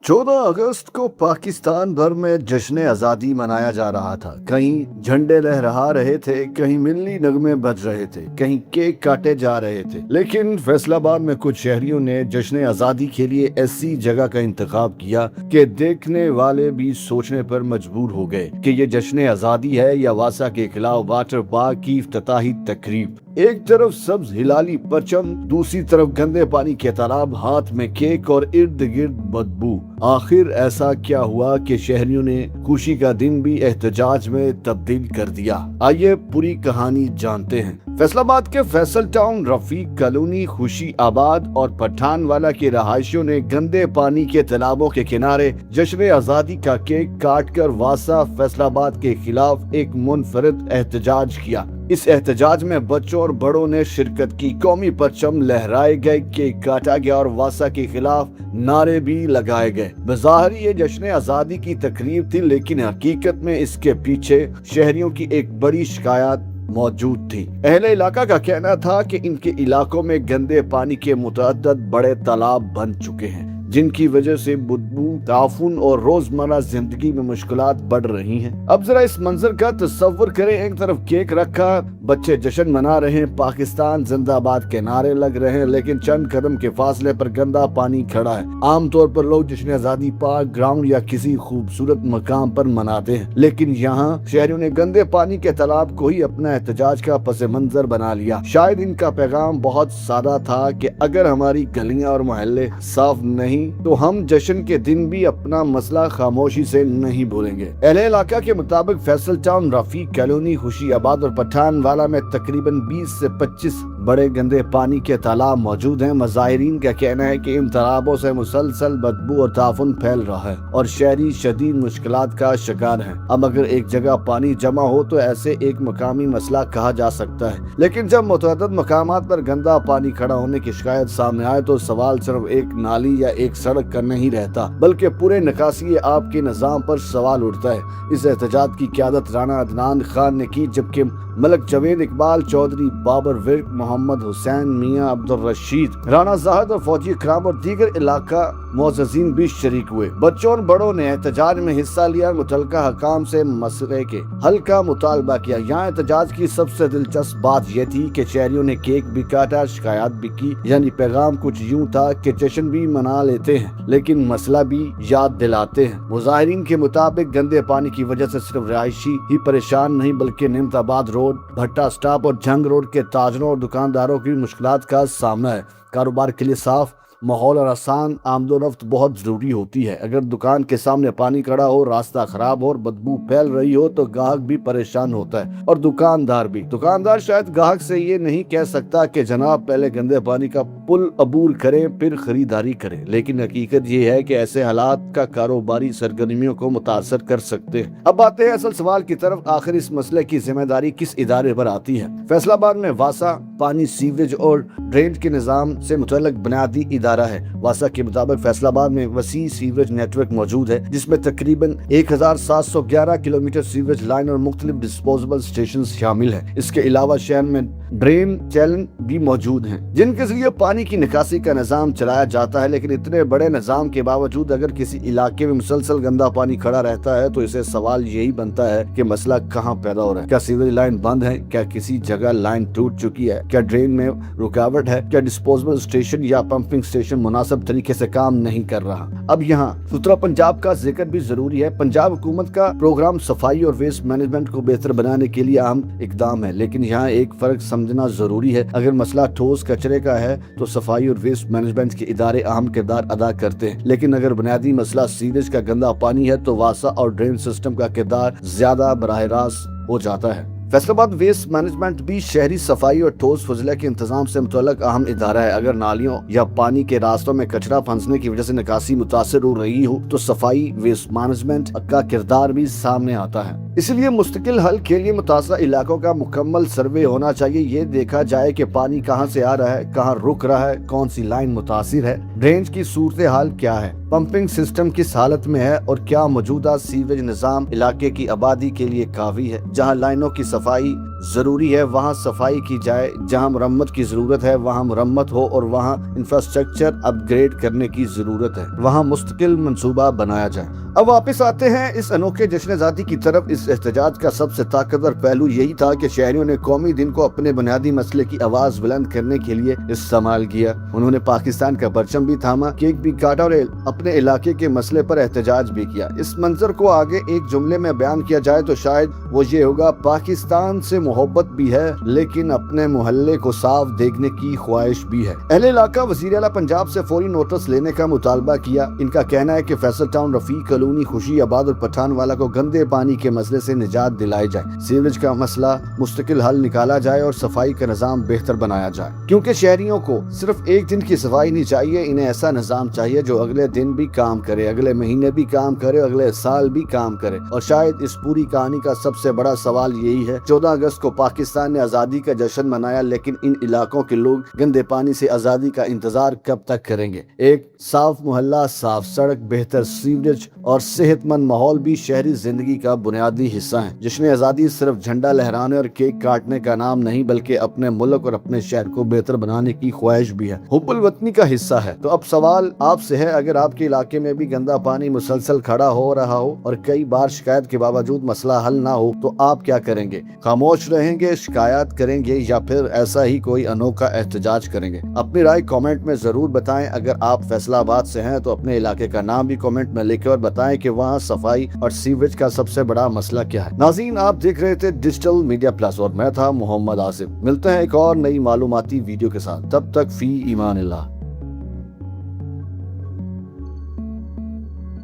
14 अगस्त को पाकिस्तान भर में जश्न आज़ादी मनाया जा रहा था। कहीं झंडे लहरा रहे थे, कहीं मिल्ली नगमे बज रहे थे, कहीं केक काटे जा रहे थे। लेकिन फैसलाबाद में कुछ शहरियों ने जश्न आज़ादी के लिए ऐसी जगह का इंतखाब किया कि देखने वाले भी सोचने पर मजबूर हो गए कि ये जश्न आज़ादी है या वासा के खिलाफ वाटर पार्क की इफ्तिताही तकरीब। एक तरफ सब्ज हिलाली परचम, दूसरी तरफ गंदे पानी के तालाब, हाथ में केक और इर्द गिर्द बदबू। आखिर ऐसा क्या हुआ कि शहरियों ने खुशी का दिन भी एहतजाज में तब्दील कर दिया? आइए पूरी कहानी जानते हैं। फैसलाबाद के फैसल टाउन, रफीक कॉलोनी, खुशी आबाद और पठानवाला के रहायशियों ने गंदे पानी के तालाबों के किनारे जश्न आज़ादी का केक काट कर वासा फैसलाबाद के खिलाफ एक मुनफरिद एहतजाज किया। इस एहतजाज में बच्चों और बड़ों ने शिरकत की। कौमी परचम लहराए गए, केक काटा गया और वासा के खिलाफ नारे भी लगाए गए। बज़ाहिर ये जश्न आज़ादी की तकरीब थी, लेकिन हकीकत में इसके पीछे शहरियों की एक बड़ी शिकायत मौजूद थी। अहले इलाका का कहना था कि इनके इलाकों में गंदे पानी के मुतअद्दिद बड़े तालाब बन चुके हैं, जिनकी वजह से बदबू, ताफुन और रोजमर्रा जिंदगी में मुश्किलात बढ़ रही हैं। अब जरा इस मंजर का तस्वर करें। एक तरफ केक रखा, बच्चे जश्न मना रहे हैं, पाकिस्तान जिंदाबाद के नारे लग रहे हैं, लेकिन चंद कदम के फासले पर गंदा पानी खड़ा है। आमतौर पर लोग जश्न आज़ादी पार्क, ग्राउंड या किसी खूबसूरत मकाम पर मनाते हैं, लेकिन यहाँ शहरियों ने गंदे पानी के तालाब को ही अपना एहतजाज का पस मंजर बना लिया। शायद इनका पैगाम बहुत सादा था कि अगर हमारी गलियां और मोहल्ले साफ नहीं तो हम जश्न के दिन भी अपना मसला खामोशी से नहीं भूलेंगे। अहले इलाका के मुताबिक फैसल टाउन, रफीक कॉलोनी, खुशी आबाद और पठानवाला में तकरीबन 20 से 25 बड़े गंदे पानी के तालाब मौजूद हैं। मज़ाहिरीन का कहना है कि इन तालाबों से मुसलसल बदबू और ताफुन फैल रहा है और शहरी शदीद मुश्किलात का शिकार हैं। अब अगर एक जगह पानी जमा हो तो ऐसे एक मकामी मसला कहा जा सकता है, लेकिन जब मुतअद्दिद मकामात पर गंदा पानी खड़ा होने की शिकायत सामने आए तो सवाल सिर्फ एक नाली या एक सड़क का नहीं रहता, बल्कि पूरे निकासी आपके निजाम पर सवाल उठता है। इस एहतजाज की क़यादत राना अदनान खान ने की, जबकि मलक जवेद, इकबाल चौधरी, बाबर विर्क, मोहम्मद हुसैन, मियां अब्दुल रशीद, राना जाहिद और फौजी इकराम और दीगर इलाका मुअज़्ज़िज़ीन भी शरीक हुए। बच्चों और बड़ों ने एहतजाज में हिस्सा लिया, मुतल्लिका हकाम से मसले के हल का मुतालबा किया। यहाँ एहतजाज की सबसे दिलचस्प बात यह थी कि शहरियों ने केक भी काटा, शिकायत भी की। यानी पैगाम कुछ यूं था कि जश्न भी मना लेते हैं, लेकिन मसला भी याद दिलाते हैं। मुज़ाहिरीन के मुताबिक गंदे पानी की वजह से सिर्फ रिहायशी ही परेशान नहीं, बल्कि निमताबाद रोड, भट्टा स्टॉप और जंग रोड के ताजरों और दुकानदारों की मुश्किलात का सामना है। कारोबार के लिए साफ माहौल और आसान आमदोरफ्त बहुत जरूरी होती है। अगर दुकान के सामने पानी खड़ा हो, रास्ता खराब हो और बदबू फैल रही हो तो ग्राहक भी परेशान होता है और दुकानदार भी। दुकानदार शायद ग्राहक से ये नहीं कह सकता कि जनाब पहले गंदे पानी का पुल अबूर करें फिर खरीदारी करें, लेकिन हकीकत ये है कि ऐसे हालात का कारोबारी सरगर्मियों को मुतासर कर सकते हैं। अब आते हैं असल सवाल की तरफ, आखिर इस मसले की जिम्मेदारी किस इदारे पर आती है? फैसलाबाद में वासा पानी, सीवरेज और ड्रेनेज के निजाम से मुतल्लिक बुनियादी इदारा है। वासा के मुताबिक फैसलाबाद में वसी सीवरेज नेटवर्क मौजूद है, जिसमें तकरीबन 1711 किलोमीटर सीवरेज लाइन और मुख्तलिफ डिस्पोजेबल स्टेशन शामिल है। इसके अलावा शहर में ड्रेन चैनल भी मौजूद हैं, जिनके जरिए पानी की निकासी का निजाम चलाया जाता है। लेकिन इतने बड़े निजाम के बावजूद अगर किसी इलाके में मुसलसल गंदा पानी खड़ा रहता है तो इसे सवाल यही बनता है कि मसला कहाँ पैदा हो रहा है। क्या सीवरेज लाइन बंद है? क्या किसी जगह लाइन टूट चुकी है? क्या ड्रेन में रुकावट है? क्या डिस्पोजेबल स्टेशन या पंपिंग स्टेशन मुनासिब तरीके से काम नहीं कर रहा? अब यहाँ सुथरा पंजाब का जिक्र भी जरूरी है। पंजाब हुकूमत का प्रोग्राम सफाई और वेस्ट मैनेजमेंट को बेहतर बनाने के लिए अहम इकदाम है, लेकिन यहाँ एक फर्क समझना जरूरी है। अगर मसला ठोस कचरे का है तो सफाई और वेस्ट मैनेजमेंट के इदारे अहम किरदार अदा करते हैं, लेकिन अगर बुनियादी मसला सीवरेज का गंदा पानी है तो वासा और ड्रेन सिस्टम का किरदार ज्यादा बराह रास्त हो जाता है। फैसलाबाद वेस्ट मैनेजमेंट भी शहरी सफाई और ठोस फजला के इंतजाम से मुतल्लिक अहम इदारा है। अगर नालियों या पानी के रास्तों में कचरा फंसने की वजह से निकासी मुतासर हो रही हो तो सफाई वेस्ट मैनेजमेंट का किरदार भी सामने आता है। इसलिए मुस्तकिल हल के लिए मुतासरा इलाकों का मुकम्मल सर्वे होना चाहिए। ये देखा जाए कि पानी कहाँ से आ रहा है, कहाँ रुक रहा है, कौन सी लाइन मुतासिर है, ड्रेनेज की सूरत हाल क्या है, पंपिंग सिस्टम किस हालत में है और क्या मौजूदा सीवरेज निजाम इलाके की आबादी के लिए काफी है। जहाँ लाइनों की सफाई ضروری ہے وہاں صفائی کی جائے، جہاں مرمت کی ضرورت ہے وہاں مرمت ہو، اور وہاں انفراسٹرکچر اپ گریڈ کرنے کی ضرورت ہے وہاں مستقل منصوبہ بنایا جائے۔ اب واپس آتے ہیں اس انوکھے جشن آزادی کی طرف۔ اس احتجاج کا سب سے طاقتور پہلو یہی تھا کہ شہریوں نے قومی دن کو اپنے بنیادی مسئلے کی آواز بلند کرنے کے لیے استعمال کیا۔ انہوں نے پاکستان کا پرچم بھی تھاما، کیک بھی کاٹا اور اپنے علاقے کے مسئلے پر احتجاج بھی کیا۔ اس منظر کو آگے ایک جملے میں بیان کیا جائے تو شاید وہ یہ ہوگا: پاکستان سے محبت بھی ہے لیکن اپنے محلے کو صاف دیکھنے کی خواہش بھی ہے۔ اہل علاقہ وزیر اعلیٰ پنجاب سے فوری نوٹس لینے کا مطالبہ کیا۔ ان کا کہنا ہے کہ فیصل ٹاؤن، رفیق کالونی، خوشی آباد اور پٹھان والا کو گندے پانی کے مسئلے سے نجات دلائی جائے، سیوریج کا مسئلہ مستقل حل نکالا جائے اور صفائی کا نظام بہتر بنایا جائے، کیونکہ شہریوں کو صرف ایک دن کی صفائی نہیں چاہیے، انہیں ایسا نظام چاہیے جو اگلے دن بھی کام کرے، اگلے مہینے بھی کام کرے، اگلے سال بھی کام کرے۔ اور شاید اس پوری کہانی کا سب سے بڑا سوال یہی ہے: 14 اگست کو پاکستان نے آزادی کا جشن منایا، لیکن ان علاقوں کے لوگ گندے پانی سے آزادی کا انتظار کب تک کریں گے؟ ایک صاف محلہ، صاف سڑک، بہتر سیوریج اور صحت مند ماحول بھی شہری زندگی کا بنیادی حصہ ہیں۔ جشن آزادی صرف جھنڈا لہرانے اور کیک کاٹنے کا نام نہیں، بلکہ اپنے ملک اور اپنے شہر کو بہتر بنانے کی خواہش بھی ہے، حب الوطنی کا حصہ ہے۔ تو اب سوال آپ سے ہے، اگر آپ کے علاقے میں بھی گندا پانی مسلسل کھڑا ہو رہا ہو اور کئی بار شکایت کے باوجود مسئلہ حل نہ ہو تو آپ کیا کریں گے؟ خاموش رہیں گے، شکایت کریں گے، یا پھر ایسا ہی کوئی انوکھا احتجاج کریں گے؟ اپنی رائے کامنٹ میں ضرور بتائیں۔ اگر آپ فیصل آباد سے ہیں تو اپنے علاقے کا نام بھی کامنٹ میں لکھیں اور بتائیں کہ وہاں صفائی اور سیوریج کا سب سے بڑا مسئلہ کیا ہے۔ ناظرین، آپ دیکھ رہے تھے ڈیجیٹل میڈیا پلس اور میں تھا محمد آصف۔ ملتے ہیں ایک اور نئی معلوماتی ویڈیو کے ساتھ، تب تک فی ایمان اللہ۔